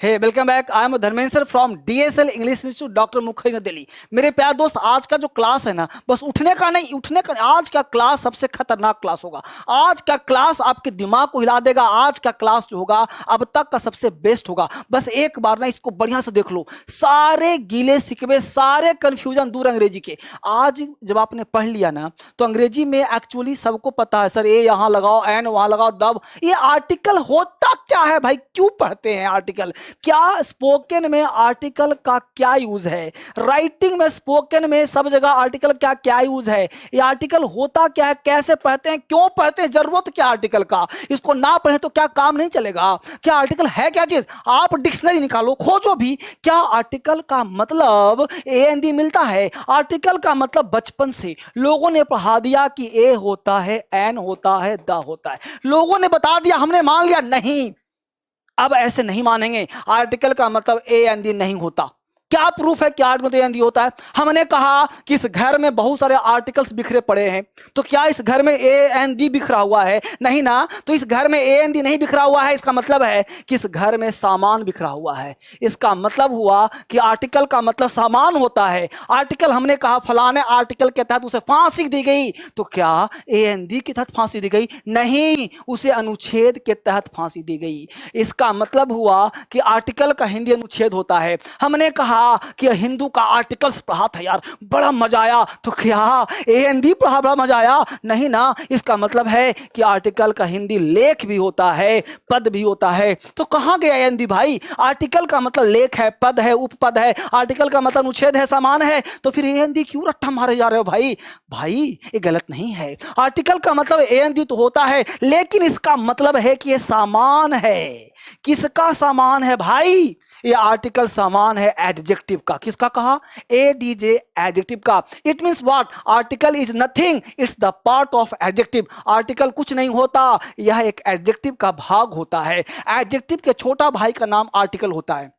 Hey welcome back. I am Dharmendra sir from DSL English institute doctor Mukherjee New Delhi. मेरे प्यार दोस्त, आज का जो क्लास है ना, बस उठने का नहीं, उठने का आज का क्लास सबसे खतरनाक क्लास होगा। आज का क्लास आपके दिमाग को हिला देगा। आज का क्लास जो होगा अब तक का सबसे बेस्ट होगा। बस एक बार ना इसको बढ़िया से देख लो, सारे गीले शिकवे, सारे कंफ्यूजन दूर अंग्रेजी के। आज जब आपने पढ़ लिया ना, तो अंग्रेजी में एक्चुअली सबको पता है सर, ए यहाँ लगाओ, एन वहां लगाओ, दब। ये आर्टिकल होता क्या है भाई? क्यों पढ़ते हैं आर्टिकल? क्या स्पोकन में आर्टिकल का क्या यूज है? राइटिंग में, स्पोकन में, सब जगह आर्टिकल क्या क्या यूज है? ये आर्टिकल होता क्या है? कैसे पढ़ते हैं? क्यों पढ़ते हैं? जरूरत क्या आर्टिकल का? इसको ना पढ़े तो क्या काम नहीं चलेगा? क्या आर्टिकल है क्या चीज? आप डिक्शनरी निकालो, खोजो भी। क्या आर्टिकल का मतलब ए एन डी मिलता है? आर्टिकल का मतलब बचपन से लोगों ने पढ़ा दिया कि ए होता है, एन होता है, द होता है। लोगों ने बता दिया, हमने मान लिया। नहीं, अब ऐसे नहीं मानेंगे। आर्टिकल का मतलब ए एन डी नहीं होता। क्या प्रूफ है कि आर्ट में तो एन डी होता है? हमने कहा कि इस घर में बहुत सारे आर्टिकल्स बिखरे पड़े हैं, तो क्या इस घर में ए एन डी बिखरा हुआ है? नहीं ना। तो इस घर में ए एन डी नहीं बिखरा हुआ है, इसका मतलब है कि इस घर में सामान बिखरा हुआ है। इसका मतलब हुआ कि आर्टिकल का मतलब सामान होता है। आर्टिकल, हमने कहा फलाने आर्टिकल के तहत उसे फांसी दी गई, तो क्या ए एन डी के तहत फांसी दी गई? नहीं, उसे अनुच्छेद के तहत फांसी दी गई। इसका मतलब हुआ कि आर्टिकल का हिंदी अनुच्छेद होता है। हमने कहा कि हिंदू का आर्टिकल्स पढ़ा था यार, बड़ा मजा आया, तो क्या ए एन डी पढ़ा बड़ा मजा आया? नहीं ना। इसका मतलब है कि आर्टिकल का हिंदी लेख भी होता है, पद भी होता है। तो कहां गया ए एन डी भाई? आर्टिकल का मतलब लेख है, पद है, उपपद है। आर्टिकल का मतलब अनुच्छेद है, सामान है। तो फिर ए एन डी क्यों रट्टा मारे जा रहे हो भाई? भाई ये गलत नहीं है। आर्टिकल का मतलब ए एन डी तो होता है, लेकिन इसका मतलब है कि ये सामान है। किसका सामान है भाई? ये आर्टिकल सामान है एडजेक्टिव का। किसका कहा? एडीजे, एडजेक्टिव का। It means what? Article is nothing, it's the part of adjective. Article कुछ नहीं होता, यह एक एडजेक्टिव का भाग होता है। एडजेक्टिव के छोटा भाई का नाम आर्टिकल होता है।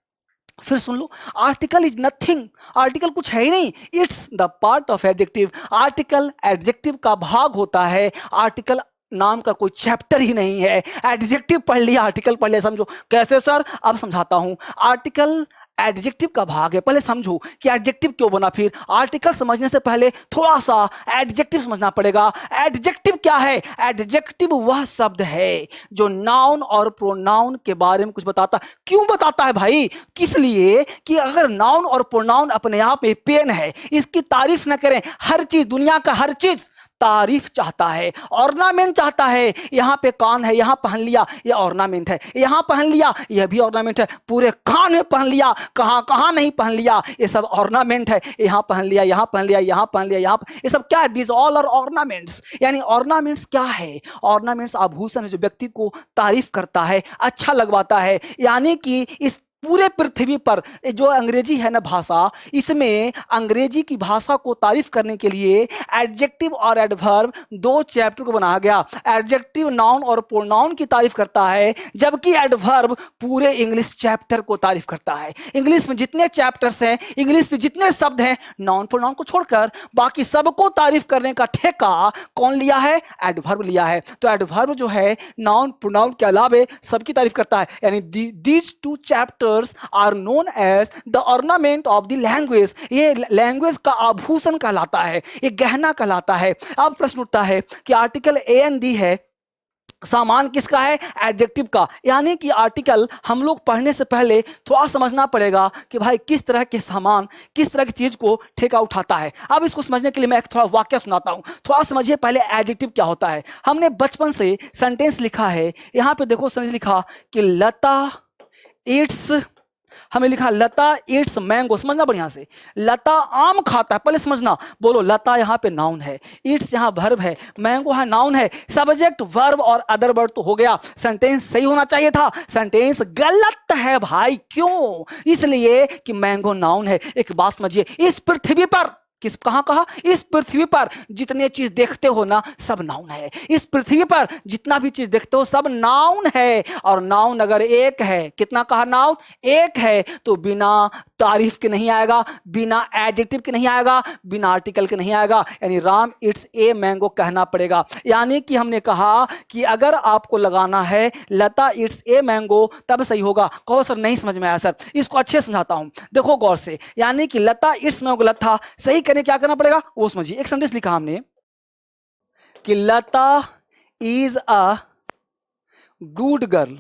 फिर सुन लो, आर्टिकल इज नथिंग, आर्टिकल कुछ है ही नहीं, it's the part of adjective. Article adjective का भाग होता है। आर्टिकल नाम का कोई चैप्टर ही नहीं है। एडजेक्टिव पढ़ लिया, आर्टिकल पढ़ लिया, समझो कैसे सर? अब समझाता हूं। आर्टिकल एडजेक्टिव का भाग है। पहले समझो कि एडजेक्टिव क्यों बना। फिर आर्टिकल समझने से पहले थोड़ा सा एडजेक्टिव समझना पड़ेगा। एडजेक्टिव क्या है? एडजेक्टिव वह शब्द है जो नाउन और प्रोनाउन के बारे में कुछ बताता। क्यों बताता है भाई? किस लिए? कि अगर नाउन और प्रोनाउन अपने आप में पेन है, इसकी तारीफ न करें। हर चीज, दुनिया का हर चीज तारीफ चाहता है, ऑर्नामेंट चाहता है। यहां पे कान है, यहां पहन लिया, ये ऑर्नामेंट है। यहां पहन लिया, यह भी ऑर्नामेंट है। पूरे कान में पहन लिया, कहां कहां नहीं पहन लिया, ये सब ऑर्नामेंट है। यहां पहन लिया, यहां पहन लिया, यहां पहन लिया, यहां, ये सब क्या है? This all are ornaments. यानी ऑर्नामेंट्स क्या है? ऑर्नामेंट्स आभूषण है जो व्यक्ति को तारीफ करता है, अच्छा लगवाता है। यानी कि इस पूरे पृथ्वी पर जो अंग्रेजी है ना भाषा, इसमें अंग्रेजी की भाषा को तारीफ करने के लिए एडजेक्टिव और एडवर्ब दो चैप्टर को बनाया गया। एडजेक्टिव नाउन और प्रोनाउन की तारीफ करता है, जबकि एडवर्ब पूरे इंग्लिश चैप्टर को तारीफ करता है। इंग्लिश में जितने चैप्टर्स हैं, इंग्लिश में जितने शब्द हैं, नाउन प्रोनाउन को छोड़कर बाकी सबको तारीफ करने का ठेका कौन लिया है? एडवर्ब लिया है। तो एडवर्ब जो है नाउन प्रोनाउन के अलावे सबकी तारीफ करता है। यानी these two chapter are known as the ornament of the language। ये लैंग्वेज का आभूषण कहलाता है, ये गहना कहलाता है। अब प्रश्न उठता है कि आर्टिकल ए एन डी है, सामान किसका है? एडजेक्टिव का। यानी कि आर्टिकल हम लोग पढ़ने से पहले थोड़ा समझना पड़ेगा कि भाई किस तरह के सामान, किस तरह की चीज को ठेका उठाता है। अब इसको समझने के लिए मैं एक थोड़ा वाक्य सुनाता हूं, थोड़ा समझिए पहले एडजेक्टिव क्या होता है। हमने बचपन से सेंटेंस लिखा है, यहां पे देखो सेंटेंस लिखा कि लता ईट्स, हमें लिखा लता ईट्स मैंगो। समझना बढ़िया से, लता आम खाता है। पहले समझना, बोलो लता यहाँ पे नाउन है, ईट्स यहाँ वर्ब है, मैंगो है नाउन है। सब्जेक्ट, वर्ब और अदर वर्ड तो हो गया। सेंटेंस सही होना चाहिए था, सेंटेंस गलत है भाई। क्यों? इसलिए कि मैंगो नाउन है। एक बात समझिए, इस पृथ्वी पर, किस, कहां कहा? इस पृथ्वी पर जितने चीज देखते हो ना, सब नाउन है। इस पृथ्वी पर जितना भी चीज देखते हो सब नाउन है। और नाउन अगर एक है, कितना कहा? नाउन एक है, तो बिना तारीफ के नहीं आएगा, बिना एडजेक्टिव के नहीं आएगा, बिना आर्टिकल के नहीं आएगा, यानी राम इट्स ए मैंगो कहना पड़ेगा। यानी कि हमने कहा कि अगर आपको लगाना है लता इट्स ए मैंगो तब सही होगा। कहो सर नहीं समझ में आया सर, इसको अच्छे समझाता हूं, देखो गौर से। यानी कि लता इट्स मैंगो गलत था, सही करने क्या करना पड़ेगा वो समझिए। एक सेंटेंस लिखा हमने कि Lata is a good girl,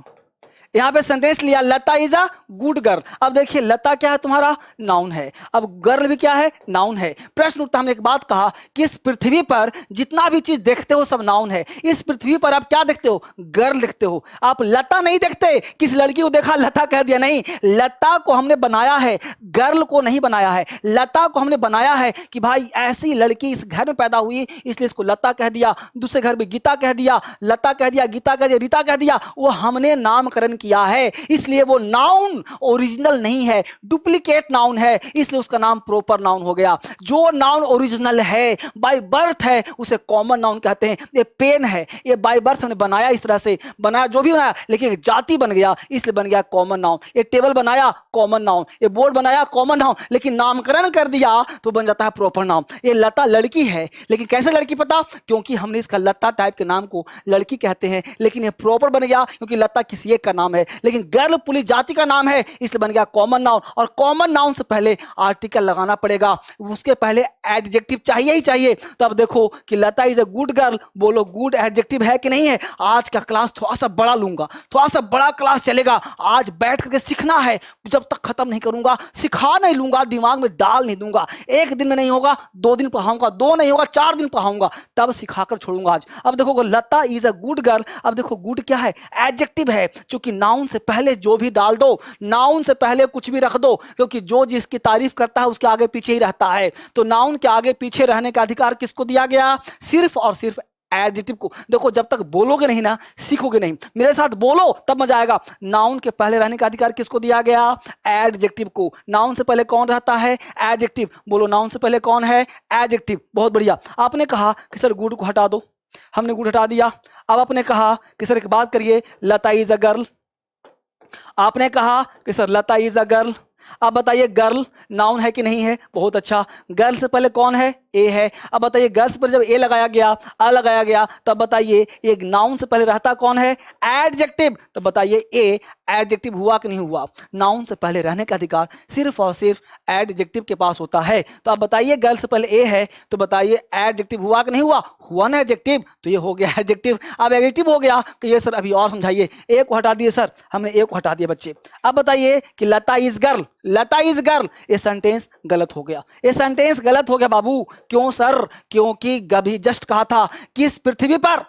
यहां पे सेंटेंस लिया लता इज अ गुड गर्ल। अब देखिए लता क्या है तुम्हारा, नाउन है, अब गर्ल भी क्या है, नाउन है। प्रश्न उठता, हमने एक बात कहा कि इस पृथ्वी पर जितना भी चीज देखते हो सब नाउन है। इस पृथ्वी पर आप क्या देखते हो, गर्ल देखते हो, आप लता नहीं देखते। किस लड़की को देखा लता कह दिया, नहीं, लता को हमने बनाया है, गर्ल को नहीं बनाया है। लता को हमने बनाया है कि भाई ऐसी लड़की इस घर में पैदा हुई इसलिए इसको लता कह दिया, दूसरे घर में गीता कह दिया, लता कह दिया, गीता कह दिया, रीता कह दिया, वो हमने नामकरण किया है, इसलिए वो नाउन ओरिजिनल नहीं है, डुप्लीकेट नाउन है, इसलिए उसका नाम प्रॉपर नाउन हो गया। जो नाउन ओरिजिनल है, बाय बर्थ है, उसे कॉमन नाउन कहते हैं। ये पेन है, ये बाय बर्थ हमने बनाया, इस तरह से बनाया, जो भी बनाया, लेकिन एक जाति बन गया इसलिए बन गया कॉमन नाउन। ये टेबल बनाया कॉमन नाउन, ये बोर्ड बनाया कॉमन नाउन, लेकिन नामकरण कर दिया तो बन जाता है प्रॉपर नाउन। ये लता लड़की है, लेकिन कैसे लड़की पता, क्योंकि हमने इसका लता टाइप के नाम को लड़की कहते हैं, लेकिन ये प्रॉपर बन गया क्योंकि लता किसी एक का नाम है, लेकिन गर्ल पूरी जाति का नाम है इसलिए बन गया कॉमन नाउन। और कॉमन नाउन से पहले आर्टिकल लगाना पड़ेगा, उसके पहले एडजेक्टिव चाहिए ही चाहिए। तो अब देखो कि Lata is a good girl, बोलो गुड एडजेक्टिव है कि नहीं है। आज का क्लास थोड़ा सा बड़ा लूंगा, थोड़ा सा बड़ा क्लास चलेगा, आज बैठ करके सीखना है, जब तक खत्म नहीं करूंगा सिखा नहीं लूंगा, दिमाग में डाल नहीं दूंगा। एक दिन में नहीं होगा, 2 दिन पढ़ाऊंगा, 2 नहीं होगा 4 दिन पढ़ाऊंगा, तब सिखाकर छोड़ूंगा आज। अब देखो लता इज अ गुड गर्ल, अब देखो गुड क्या है, एडजेक्टिव है, क्योंकि नाउन से पहले जो भी डाल दो, नाउन से पहले कुछ भी रख दो, क्योंकि जो जिसकी तारीफ करता है उसके आगे पीछे ही रहता है। तो नाउन के आगे पीछे रहने का अधिकार किसको दिया गया, सिर्फ और सिर्फ एडजेक्टिव को। देखो जब तक बोलोगे नहीं ना सीखोगे नहीं, मेरे साथ बोलो तब मजा आएगा। नाउन के पहले रहने का अधिकार किसको दिया गया, एडजेक्टिव को। नाउन से पहले कौन रहता है, एडजेक्टिव। बोलो नाउन से पहले कौन है, एडजेक्टिव। बहुत बढ़िया। आपने कहा कि सर गुड को हटा दो, हमने गुड हटा दिया। अब आपने कहा कि सर एक बात करिए, लता इज अ गर्ल, आपने कहा कि sir Lata is a girl. अब बताइए गर्ल नाउन है कि नहीं है, बहुत अच्छा। गर्ल से पहले कौन है, ए है। अब बताइए गर्ल्स पर जब ए लगाया गया, अ लगाया गया, तब बताइए ये नाउन से पहले रहता कौन है, एडजेक्टिव। तो बताइए ए एडजेक्टिव हुआ कि नहीं हुआ। नाउन से पहले रहने का अधिकार सिर्फ और सिर्फ एडजेक्टिव के पास होता है। तो अब बताइए गर्ल से पहले ए है, तो बताइए एडजेक्टिव हुआ कि नहीं हुआ, हुआ ना एडजेक्टिव, तो ये हो गया एडजेक्टिव। अब एडजेक्टिव हो गया कि ये सर अभी और समझाइए, ए को हटा दिए सर, हमने ए को हटा दिया बच्चे। अब बताइए कि Lata is girl, Lata is girl, ये सेंटेंस गलत हो गया, ये सेंटेंस गलत हो गया बाबू। क्यों सर, क्योंकि अभी जस्ट कहा था कि इस पृथ्वी पर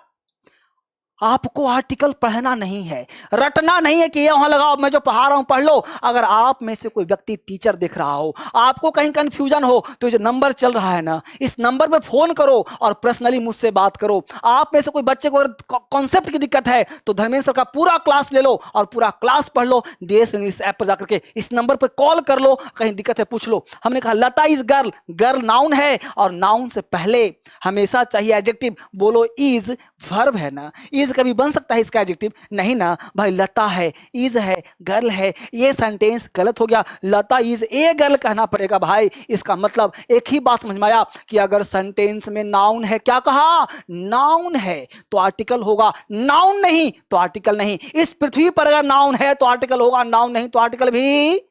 आपको आर्टिकल पढ़ना नहीं है, रटना नहीं है कि ये वहां लगाओ, मैं जो पढ़ा रहा हूं पढ़ लो। अगर आप में से कोई व्यक्ति टीचर दिख रहा हो, आपको कहीं कंफ्यूजन हो, तो जो नंबर चल रहा है ना, इस नंबर पे फोन करो और पर्सनली मुझसे बात करो। आप में से कोई बच्चे को कॉन्सेप्ट की दिक्कत है तो धर्मेंद्र सर का पूरा क्लास ले लो और पूरा क्लास पढ़ लो, डीएस इंग्लिश ऐप पर जाकर के इस नंबर पर कॉल कर लो, कहीं दिक्कत है पूछ लो। हमने कहा Lata is girl, girl noun है और नाउन से पहले हमेशा चाहिए एडजेक्टिव। बोलो इज वर्ब है ना, इज कभी बन सकता है इसका एडजेक्टिव, नहीं ना भाई। लता है, इज है, गर्ल है, ये सेंटेंस गलत हो गया। लता इज ए गर्ल कहना पड़ेगा भाई। इसका मतलब एक ही बात समझ में आया कि अगर सेंटेंस में नाउन है, क्या कहा, नाउन है तो आर्टिकल होगा, नाउन नहीं तो आर्टिकल नहीं। इस पृथ्वी पर अगर नाउन है तो आर्टिकल होगा, नाउन नहीं तो आर्टिकल भी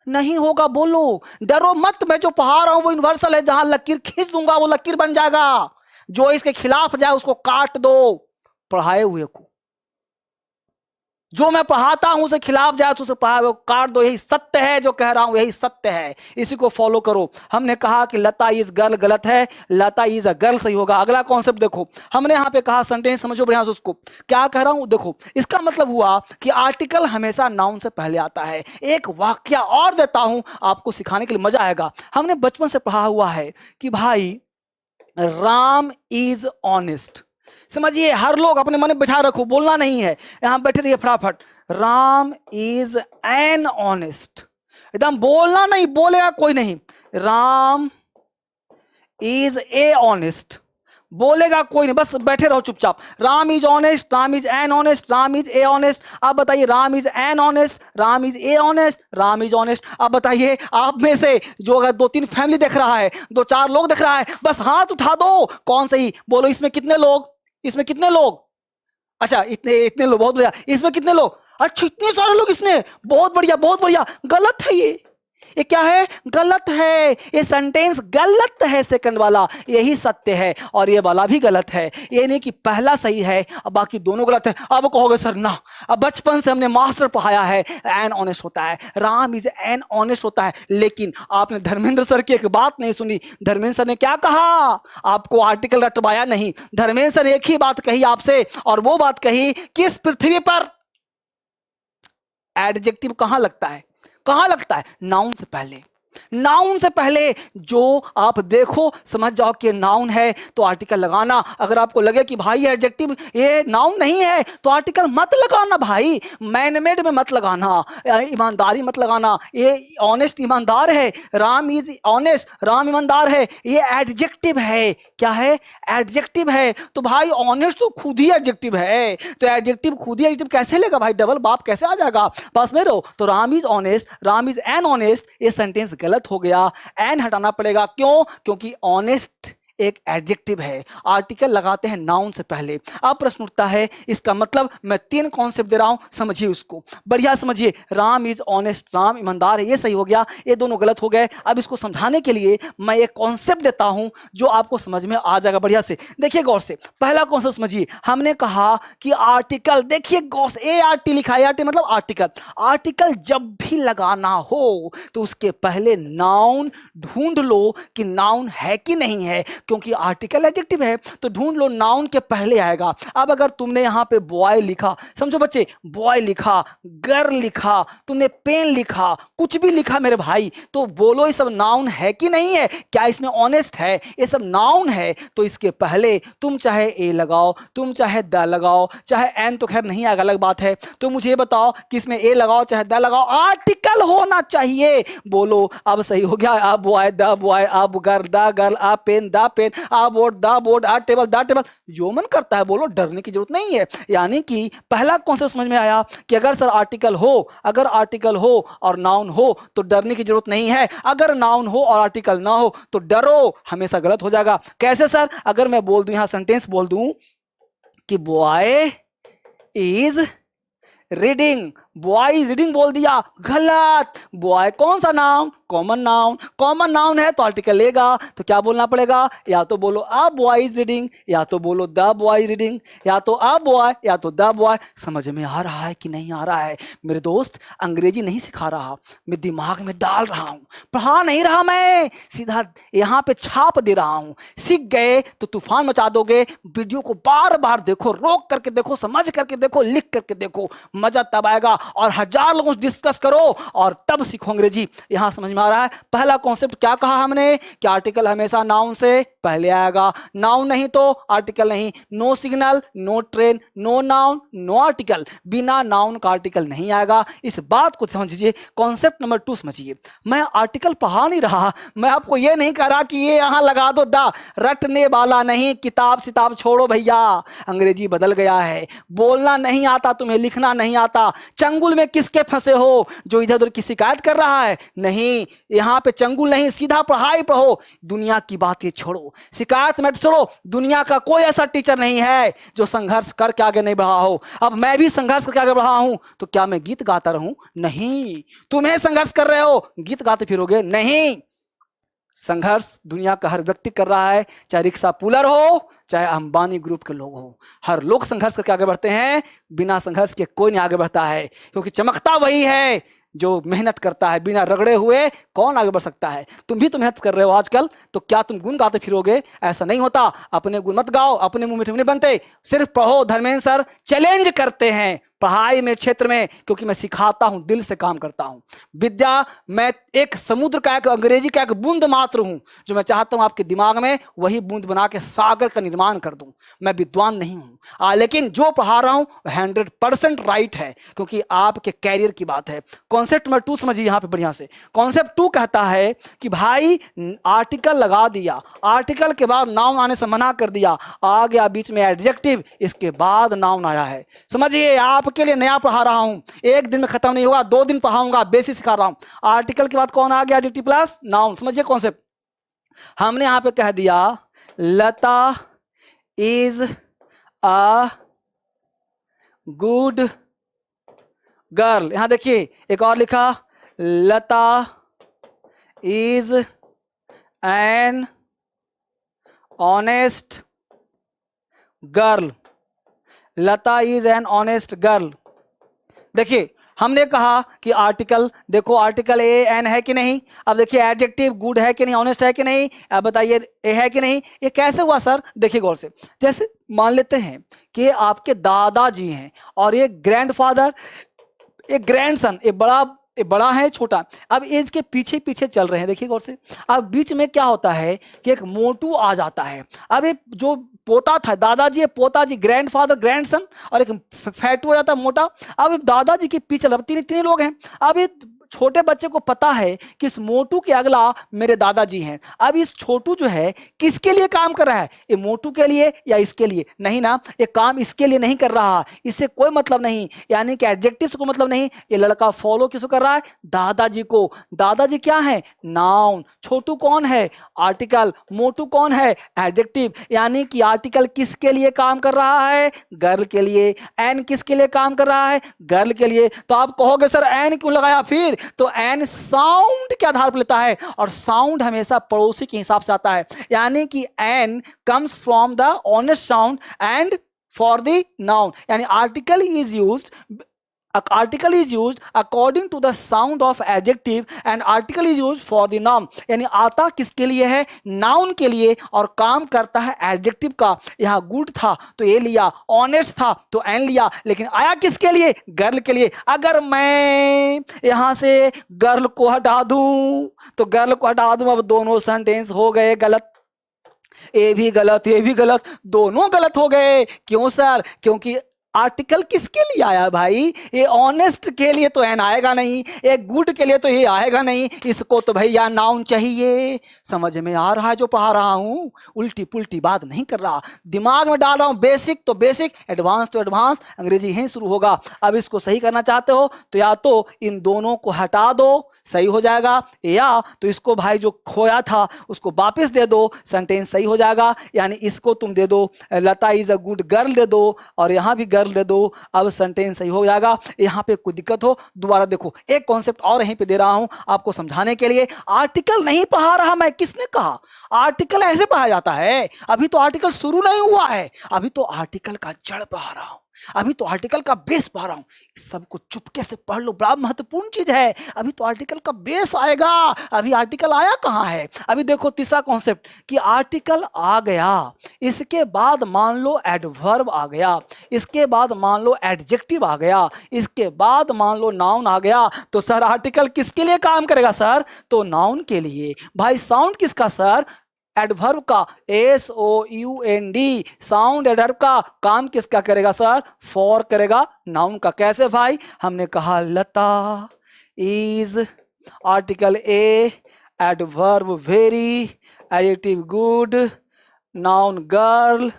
नहीं होगा। बोलो डरो मत, मैं जो पढ़ा रहा हूं वो यूनिवर्सल है, जहां लकीर खींच दूंगा वो लकीर बन जाएगा। जो इसके खिलाफ जाए उसको काट दो, पढ़ाए हुए को। जो मैं पढ़ाता हूं उसे खिलाफ जाए तो उसे पढ़ाए हुए काट दो। यही सत्य है, जो कह रहा हूं यही सत्य है, इसी को फॉलो करो। हमने कहा कि लता इज गर्ल गलत है, लता इज अ गर्ल सही होगा। अगला कॉन्सेप्ट देखो, हमने यहां पे कहा, सेंटेंस समझो बढ़िया से उसको, क्या कह रहा हूं देखो। इसका मतलब हुआ कि आर्टिकल हमेशा नाउन से पहले आता है। एक वाक्य और देता हूं आपको सिखाने के लिए मजा आएगा। हमने बचपन से पढ़ा हुआ है कि भाई राम इज ऑनेस्ट। समझिए, हर लोग अपने मन में बिठा रखो, बोलना नहीं है, यहां बैठे रहिए फटाफट। राम इज एन ऑनेस्ट, एकदम बोलना नहीं, बोलेगा कोई नहीं। राम इज ए ऑनेस्ट, बोलेगा कोई नहीं, बस बैठे रहो चुपचाप। Ram is honest, Ram is an honest, Ram is a honest. आप बताइए Ram is an honest, Ram is a honest, Ram is honest. आप बताइए आप में से जो अगर 2-3 फैमिली देख रहा है, 2-4 लोग देख रहा है, बस हाथ उठा दो, कौन सही बोलो। इसमें कितने लोग, इसमें कितने लोग, अच्छा इतने इतने लोग, बहुत बढ़िया। इसमें कितने लोग, अच्छा इतने सारे लोग इसमें, बहुत बढ़िया बहुत बढ़िया। गलत है ये क्या है, गलत है, ये सेंटेंस गलत है। सेकंड वाला यही सत्य है और ये वाला भी गलत है। ये नहीं कि पहला सही है अब बाकी दोनों गलत है। अब कहोगे सर ना, अब बचपन से हमने मास्टर पढ़ाया है एन ऑनेस्ट होता है, राम इज एन ऑनेस्ट होता है। लेकिन आपने धर्मेंद्र सर की एक बात नहीं सुनी। धर्मेंद्र सर ने क्या कहा, आपको आर्टिकल रटवाया नहीं। धर्मेंद्र सर एक ही बात कही आपसे, और वो बात कही कि इस पृथ्वी पर एडजेक्टिव कहां लगता है, कहां लगता है, नाउन से पहले। नाउन से पहले जो आप देखो समझ जाओ कि नाउन है तो आर्टिकल लगाना। अगर आपको लगे कि भाई एडजेक्टिव ये नाउन नहीं है तो आर्टिकल मत लगाना भाई, मैनमेड में मत लगाना, ईमानदारी मत लगाना। ये ऑनेस्ट ईमानदार है, राम इज ऑनेस्ट, राम ईमानदार है, ये एडजेक्टिव है। क्या है, एडजेक्टिव है। तो भाई ऑनेस्ट तो खुद ही एडजेक्टिव है, तो एडजेक्टिव खुद ही एडजेक्टिव कैसे लेगा भाई, डबल बाप कैसे आ जाएगा पास में रहो। तो Ram is honest, Ram is an honest, ये सेंटेंस गलत हो गया, एन हटाना पड़ेगा। क्यों, क्योंकि ऑनेस्ट एक एडजेक्टिव है, आर्टिकल लगाते हैं नाउन से पहले। अब प्रश्न उठता है, इसका मतलब मैं 3 कॉन्सेप्ट दे रहा हूं, समझिए उसको बढ़िया समझिए। राम इज ऑनेस्ट, राम ईमानदार है, ये सही हो गया, ये दोनों गलत हो गए। अब इसको समझाने के लिए मैं एक कॉन्सेप्ट देता हूं जो आपको समझ में आ जाएगा बढ़िया से। देखिए गौर से, पहला कॉन्सेप्ट समझिए। हमने कहा कि आर्टिकल, देखिए गौर से, ए आर टी लिखा है, आर टी मतलब आर्टिकल। आर्टिकल जब भी लगाना हो तो उसके पहले नाउन ढूंढ लो कि नाउन है कि नहीं है, क्योंकि आर्टिकल एडजेक्टिव है तो ढूंढ लो नाउन के पहले आएगा। अब अगर तुमने यहां पे बॉय लिखा, समझो बच्चे, बॉय लिखा, गर्ल लिखा, तुमने पेन लिखा, कुछ भी लिखा मेरे भाई, तो बोलो ये सब नाउन है कि नहीं है, क्या इसमें ऑनेस्ट है, ये सब नाउन है। तो इसके पहले तुम चाहे ए लगाओ, तुम चाहे द लगाओ, चाहे एन तो खैर नहीं आएगा, अलग बात है। तो मुझे ये बताओ कि इसमें ए लगाओ चाहे द लगाओ, आर्टिकल होना चाहिए। बोलो अब सही हो गया, अब बॉय द बॉय, अब गर्ल द गर्ल, अब pen the pen, a board the board, a table the table, जो मन करता है बोलो, डरने की जरूरत नहीं है। यानी कि पहला कॉन्सेप्ट समझ में आया कि अगर सर आर्टिकल हो, अगर आर्टिकल हो और नाउन हो तो डरने की जरूरत नहीं है, अगर नाउन हो और आर्टिकल ना हो तो डरो, हमेशा गलत हो जाएगा। कैसे सर, अगर मैं बोल दूं, यहां सेंटेंस बोल दूं कि boy is reading, boy is reading बोल दिया, गलत। बॉय कौन सा noun, common noun, common noun है तो आर्टिकल लेगा। तो क्या बोलना पड़ेगा, या तो बोलो अ बॉय इज रीडिंग, या तो बोलो द बॉय इज रीडिंग, या तो अ बॉय या तो द बॉय। समझ में आ रहा है कि नहीं आ रहा है मेरे दोस्त? अंग्रेजी नहीं सिखा रहा, मैं दिमाग में डाल रहा हूं, पढ़ा नहीं रहा, मैं सीधा यहां पे छाप दे रहा हूं। सीख गए तो तूफान मचा दोगे। वीडियो को बार बार देखो, रोक करके देखो, समझ करके देखो, लिख करके देखो, मजा तब आएगा। और 1000 लोगों से डिस्कस करो और तब सीखो अंग्रेजी। यहां समझ में आ रहा है? पहला कॉन्सेप्ट क्या कहा हमने कि आर्टिकल हमेशा नाउन से पहले आएगा, नाउन नहीं तो आर्टिकल नहीं। No signal, no train, no noun, no article, बिना नाउन का आर्टिकल नहीं आएगा। इस बात को समझिए। कॉन्सेप्ट नंबर 2 समझिए। मैं आर्टिकल पढ़ा नहीं रहा, मैं आपको ये नहीं कह रहा कि ये यहां लगा दो द, रटने वाला नहीं। किताब सिताब छोड़ो भैया, अंग्रेजी बदल गया है, बोलना नहीं आता तुम्हें, लिखना नहीं आता। चंगुल में किसके फंसे हो जो इधर उधर की शिकायत कर रहा है? नहीं, यहां पे चंगुल नहीं, सीधा पढ़ाई पढ़ो, दुनिया की बातें छोड़ो, शिकायत मत छोड़ो। दुनिया का कोई ऐसा टीचर नहीं है जो संघर्ष करके आगे नहीं बढ़ा हो। अब मैं भी संघर्ष करके आगे बढ़ा हूं, तो क्या मैं गीत गाता रहूं? नहीं। तुम्हें संघर्ष कर रहे हो, गीत गाते फिरोगे? नहीं। संघर्ष दुनिया का हर व्यक्ति कर रहा है, चाहे रिक्शा पुलर हो, चाहे अंबानी ग्रुप के लोग हो, हर लोग संघर्ष करके आगे बढ़ते हैं। बिना संघर्ष के कोई नहीं आगे बढ़ता है, क्योंकि चमकता वही है जो मेहनत करता है। बिना रगड़े हुए कौन आगे बढ़ सकता है? तुम भी तो मेहनत कर रहे हो आजकल, तो क्या तुम गुण गाते फिरोगे? ऐसा नहीं होता। अपने गुण मत गाओ, अपने मुंह मीठे नहीं बनते, सिर्फ पढ़ो। धर्मेंद्र सर चैलेंज करते हैं, पढ़ाई में क्षेत्र में, क्योंकि मैं सिखाता हूं, दिल से काम करता हूं। विद्या, मैं एक समुद्र का, एक अंग्रेजी का एक बूंद मात्र हूं, जो मैं चाहता हूं आपके दिमाग में वही बूंद बना के सागर का निर्माण कर दूं। मैं विद्वान नहीं हूं, लेकिन जो पढ़ा रहा हूं 100% राइट है, क्योंकि आपके कैरियर की बात है। कॉन्सेप्ट नंबर 2 समझिए यहां पे बढ़िया से। कॉन्सेप्ट 2 कहता है कि भाई आर्टिकल लगा दिया, आर्टिकल के बाद नाउन आने से मना कर दिया, आ गया बीच में एडजेक्टिव, इसके बाद नाउन आया है। समझिए, आपके लिए नया पढ़ा रहा हूं, एक दिन में खत्म नहीं होगा, 2 दिन पढ़ाऊंगा, बेसिक सिखा रहा हूं। आर्टिकल के बाद कौन आ गया? Adjective plus noun. समझिए कॉन्सेप्ट। हमने यहां पे कह दिया Lata is a good girl. यहां देखिए एक और लिखा, Lata is an honest girl. Lata is an honest girl. देखिए हमने कहा कि आर्टिकल, देखो आर्टिकल ए एन है कि नहीं। अब देखिए एडजेक्टिव गुड है कि नहीं, ऑनेस्ट है कि नहीं। अब बताइए ए है कि नहीं। ये कैसे हुआ सर? देखिए गौर से। जैसे मान लेते हैं कि आपके दादाजी हैं और ये ग्रैंडफादर, एक ग्रैंडसन, एक बड़ा है, छोटा। अब एज के पीछे पीछे चल रहे हैं, देखिए गौर से। अब बीच में क्या होता है कि एक मोटू आ जाता है। अब ये जो पोता था, दादाजी है, पोताजी, ग्रैंडफादर, ग्रैंडसन, और एक फैटू हो जाता है, मोटा। अब दादाजी के पीछे तीन लोग हैं। अब ये छोटे बच्चे को पता है कि इस मोटू के अगला मेरे दादाजी हैं। अब इस छोटू जो है किसके लिए काम कर रहा है? ये मोटू के लिए या इसके लिए? नहीं ना, ये काम इसके लिए नहीं कर रहा, इससे कोई मतलब नहीं, यानी कि एडजेक्टिव से कोई मतलब नहीं। ये लड़का फॉलो किसको कर रहा है? दादाजी को। दादाजी क्या है? नाउन। छोटू कौन है? आर्टिकल। मोटू कौन है? एडजेक्टिव। यानी कि आर्टिकल किसके लिए काम कर रहा है? गर्ल के लिए। एन किसके लिए काम कर रहा है? गर्ल के लिए। तो आप कहोगे सर एन क्यों लगाया? फिर तो एन साउंड के आधार पर लेता है, और साउंड हमेशा पड़ोसी के हिसाब से आता है। यानी कि an comes from the honest sound and for the noun, यानी article is used, article is used according to the sound of adjective and article is used for the noun। यानी आता किसके लिए है? नाउन के लिए, और काम करता है एडजेक्टिव का। यहां गुड था तो ए लिया, ऑनेस्ट था तो एन लिया, लेकिन आया किसके लिए? गर्ल के लिए। अगर मैं यहां से गर्ल को हटा दूं तो गर्ल को हटा दूं, अब दोनों सेंटेंस हो गए गलत। ए भी गलत, ये भी गलत, दोनों गलत हो गए। क्यों सर? क्योंकि आर्टिकल किसके लिए आया भाई? ये ऑनेस्ट के लिए तो एन आएगा नहीं, एक गुड के लिए तो ये आएगा नहीं, इसको तो भैया नाउन चाहिए। समझ में आ रहा है जो पढ़ा रहा हूं? उल्टी पुल्टी बात नहीं कर रहा, दिमाग में डाल रहा हूं। बेसिक तो बेसिक, एडवांस तो एडवांस, अंग्रेजी यहीं शुरू होगा। अब इसको सही करना चाहते हो तो या तो इन दोनों को हटा दो, सही हो जाएगा, या तो इसको भाई जो खोया था उसको वापस दे दो, सेंटेंस सही हो जाएगा। यानी इसको तुम दे दो Lata is a good girl दे दो, और यहां भी गर्ल दे दो, अब सेंटेंस सही हो जाएगा। यहां पे कोई दिक्कत हो दोबारा देखो, एक कॉन्सेप्ट और यहीं पे दे रहा हूं आपको समझाने के लिए। आर्टिकल नहीं पढ़ा रहा मैं, किसने कहा? आर्टिकल ऐसे पढ़ा जाता है? अभी तो आर्टिकल शुरू नहीं हुआ है, अभी तो आर्टिकल का जड़ पढ़ा रहा हूं, अभी तो आर्टिकल का बेस पढ़ रहा हूं। सबको चुपके से पढ़ लो, बड़ा महत्वपूर्ण चीज है। अभी तो आर्टिकल का बेस आएगा, अभी आर्टिकल आया कहां है? अभी देखो तीसरा कॉन्सेप्ट कि आर्टिकल आ गया, इसके बाद मान लो एडवर्ब आ गया, इसके बाद मान लो एडजेक्टिव आ गया, इसके बाद मान लो नाउन आ गया, तो सर आर्टिकल किसके लिए काम करेगा सर? तो नाउन के लिए। भाई साउंड किसका सर? एडवर्ब का, SOUND, साउंड एडवर्ब का। काम किसका करेगा सर? फॉर करेगा, नाउन का। कैसे भाई? हमने कहा Lata is, article a, adverb very, adjective good, noun girl.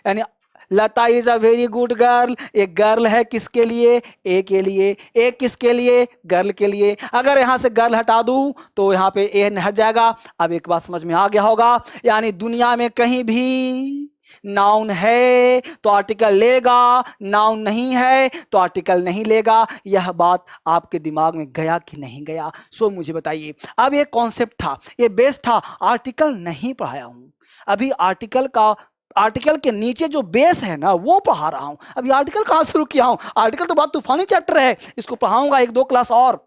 यानी Lata is a very good girl, एक गर्ल है किसके लिए? ए के लिए। ए किसके लिए? गर्ल के लिए। अगर यहां से गर्ल हटा दूं तो यहां पे ए हट जाएगा। अब एक बात समझ में आ गया होगा, यानी दुनिया में कहीं भी नाउन है तो आर्टिकल लेगा, नाउन नहीं है तो आर्टिकल नहीं लेगा। यह बात आपके दिमाग में गया कि नहीं गया? सो मुझे बताइए। अब ये कॉन्सेप्ट था, ये बेस था, आर्टिकल नहीं पढ़ाया हूं अभी। आर्टिकल के नीचे जो बेस है ना वो पढ़ा रहा हूं। अभी आर्टिकल कहां शुरू किया हूं? आर्टिकल तो बहुत तूफानी चैप्टर है, इसको पढ़ाऊंगा 1-2 क्लास और।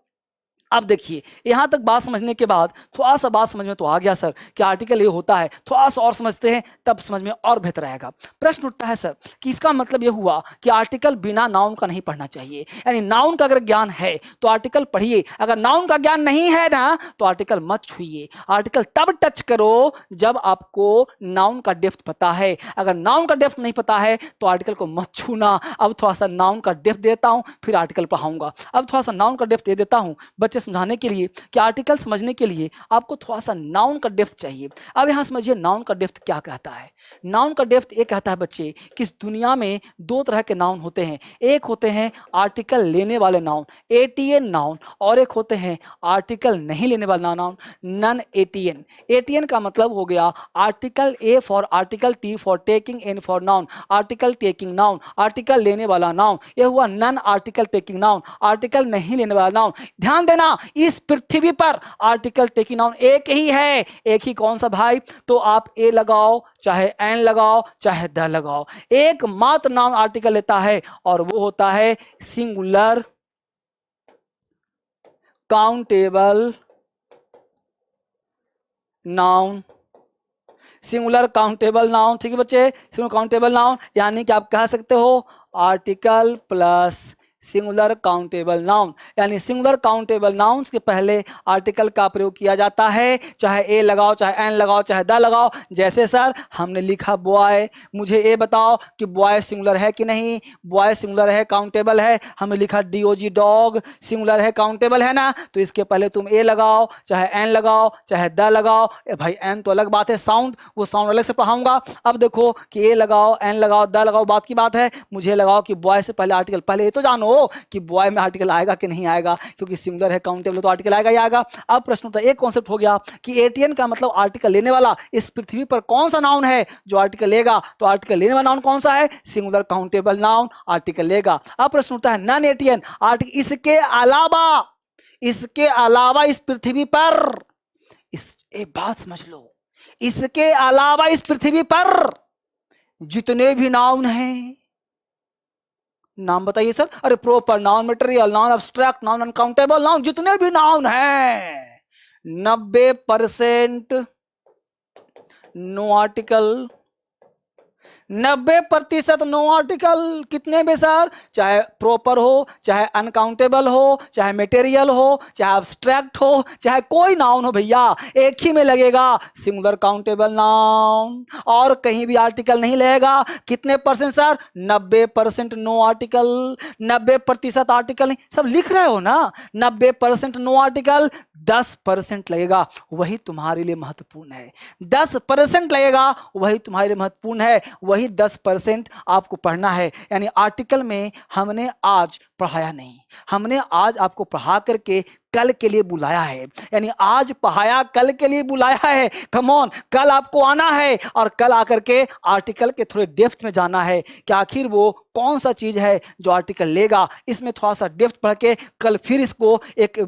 अब देखिए यहां तक बात समझने के बाद थोड़ा सा बात समझ में तो आ गया सर कि आर्टिकल ये होता है, थोड़ा सा और समझते हैं तब समझ में और बेहतर आएगा। प्रश्न उठता है सर कि इसका मतलब ये हुआ कि आर्टिकल बिना नाउन का नहीं पढ़ना चाहिए, यानी नाउन का अगर ज्ञान है तो आर्टिकल पढ़िए, अगर नाउन का ज्ञान नहीं है ना तो आर्टिकल मत छुइए। आर्टिकल तब टच करो जब आपको नाउन का डेप्थ पता है, अगर नाउन का डेप्थ नहीं पता है तो आर्टिकल को मत छूना। अब थोड़ा सा नाउन का डेप्थ देता हूं फिर आर्टिकल पढ़ाऊंगा। अब थोड़ा सा नाउन का डेप्थ दे देता हूं बच्चे समझाने के लिए कि आर्टिकल समझने के लिए आपको थोड़ा सा नाउन का डेप्थ चाहिए। अब यहां समझिए नाउन का डेप्थ क्या कहता है। नाउन का डेप्थ ये कहता है बच्चे कि इस दुनिया में दो तरह के नाउन होते हैं, एक होते हैं आर्टिकल लेने वाले नाउन एटीएन नाउन, और एक होते हैं आर्टिकल नहीं लेने वाला नाउन नॉन एटीएन। एटीएन का मतलब हो गया article A for article, T for taking, N for noun, article taking noun, article लेने वाला नाउन, यह हुआ non article taking noun, article नहीं लेने वाला नाउन। ध्यान देना इस पृथ्वी पर आर्टिकल टेकिंग नाउन एक ही है, एक ही कौन सा भाई, तो आप ए लगाओ चाहे एन लगाओ चाहे द लगाओ, एकमात्र नाउन आर्टिकल लेता है और वो होता है singular countable noun. Singular countable noun, ठीक है बच्चे, सिंगुलर काउंटेबल नाउन यानी कि आप कह सकते हो article plus singular countable noun, यानी सिंगुलर काउंटेबल नाउन्स के पहले आर्टिकल का प्रयोग किया जाता है, चाहे ए लगाओ चाहे एन लगाओ चाहे द लगाओ। जैसे सर हमने लिखा बॉय, मुझे ये बताओ कि बॉय सिंगुलर है कि नहीं, बॉय सिंगुलर है काउंटेबल है, हमने लिखा डीओजी डॉग सिंगुलर है काउंटेबल है ना, तो इसके पहले तुम ए लगाओ चाहे एन लगाओ चाहे द लगाओ। भाई एन तो अलग बात है, साउंड, वो साउंड अलग से पढ़ाऊंगा। अब देखो कि ए लगाओ एन लगाओ द लगाओ बात की बात है, मुझे लगाओ कि बॉय से पहले आर्टिकल, पहले ये तो जानो कि बॉय में आर्टिकल आएगा कि नहीं आएगा, क्योंकि सिंगुलर है काउंटेबल तो आर्टिकल आएगा ही आएगा। अब प्रश्न होता है, एक कॉन्सेप्ट हो गया कि एटीएन का मतलब आर्टिकल लेने वाला, इस पृथ्वी पर कौन सा नाउन है जो आर्टिकल लेगा, तो आर्टिकल लेने वाला नाउन कौन सा है, सिंगुलर काउंटेबल नाउन आर्टिकल लेगा। अब प्रश्न होता है नॉन एटीएन आर्टिकल, इसके अलावा इस पृथ्वी पर, एक बात समझ लो, इसके अलावा इस पृथ्वी पर जितने भी नाउन हैं, नाम बताइए सर, अरे proper noun, material noun, abstract noun, uncountable noun, जितने भी नाउन हैं 90% नो आर्टिकल, 90% नो आर्टिकल। कितने भी सर, चाहे प्रॉपर हो चाहे अनकाउंटेबल हो चाहे मटेरियल हो चाहे अब्स्ट्रैक्ट हो चाहे कोई नाउन हो भैया, एक ही में लगेगा सिंगुलर काउंटेबल नाउन, और कहीं भी आर्टिकल नहीं लगेगा। कितने percent sir, 90% no article, 90% article नहीं, सब लिख रहे हो ना, 90% नो आर्टिकल, 10% लगेगा वही तुम्हारे लिए महत्वपूर्ण है, 10% लगेगा वही तुम्हारे लिए महत्वपूर्ण है, वही 10% आपको पढ़ना है। यानी आर्टिकल में हमने आज पढ़ाया नहीं, हमने आज आपको पढ़ा करके कल के लिए बुलाया है, यानी आज पढ़ाया कल के लिए बुलाया है। कम ऑन, कल आपको आना है और कल आकर के आर्टिकल के थोड़े डेप्थ में जाना है कि आखिर वो कौन सा चीज है जो आर्टिकल लेगा। इसमें थोड़ा सा डेप्थ पढ़ के कल फिर इसको एक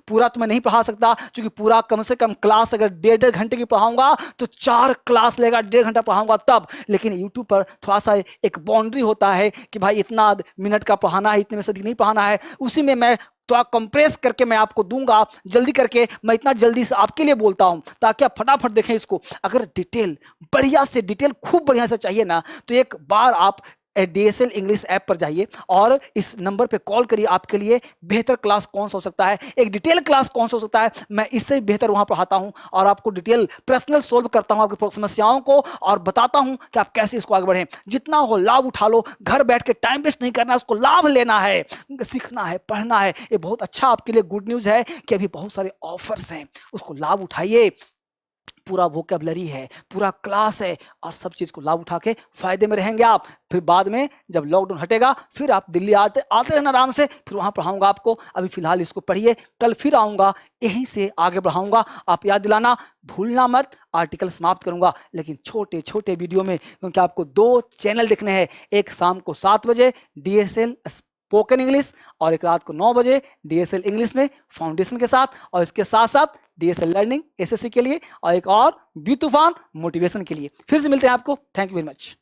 पूरा तो मैं नहीं पढ़ा सकता, क्योंकि पूरा कम से कम क्लास अगर 1.5 घंटे की पढ़ाऊंगा तो 4 क्लास लेगा, 1.5 घंटा पढ़ाऊंगा तब। लेकिन यूट्यूब पर थोड़ा सा एक बाउंड्री होता है कि भाई इतना मिनट का पढ़ाना है, इतने में से नहीं पढ़ाना है, उसी में मैं तो कंप्रेस करके मैं आपको दूंगा जल्दी करके। मैं इतना जल्दी से आपके लिए बोलता हूं ताकि आप फटाफट देखें इसको। अगर डिटेल बढ़िया से, डिटेल खूब बढ़िया से चाहिए ना, तो एक बार आप DSL इंग्लिश ऐप पर जाइए और इस नंबर पे कॉल करिए, आपके लिए बेहतर क्लास कौन सा हो सकता है, एक डिटेल क्लास कौन सा हो सकता है, मैं इससे बेहतर वहां पढ़ाता हूं और आपको डिटेल पर्सनल सोल्व करता हूं आपकी समस्याओं को और बताता हूं कि आप कैसे इसको आगे बढ़ें। जितना हो लाभ उठा लो, घर बैठ के टाइम वेस्ट नहीं करना है, उसको लाभ लेना है, सीखना है, पढ़ना है। ये बहुत अच्छा आपके लिए गुड न्यूज है कि अभी बहुत सारे ऑफर्स हैं, उसको लाभ उठाइए। पूरा वोकैबुलरी है, पूरा क्लास है और सब चीज को लाभ उठा के फायदे में रहेंगे आप। फिर बाद में जब लॉकडाउन हटेगा फिर आप दिल्ली आते रहना आराम से, फिर वहां पढ़ाऊंगा आपको। अभी फिलहाल इसको पढ़िए, कल फिर आऊंगा, यहीं से आगे बढ़ाऊंगा। आप याद दिलाना भूलना मत, आर्टिकल समाप्त करूंगा लेकिन छोटे छोटे वीडियो में, क्योंकि आपको 2 चैनल देखने हैं, एक शाम को 7 बजे DSL स्पोकन इंग्लिश और एक रात को 9 बजे DSL इंग्लिश में फाउंडेशन के साथ, और इसके साथ साथ DSL लर्निंग SSC के लिए, और एक और बी तूफान मोटिवेशन के लिए। फिर से मिलते हैं आपको। Thank you very much.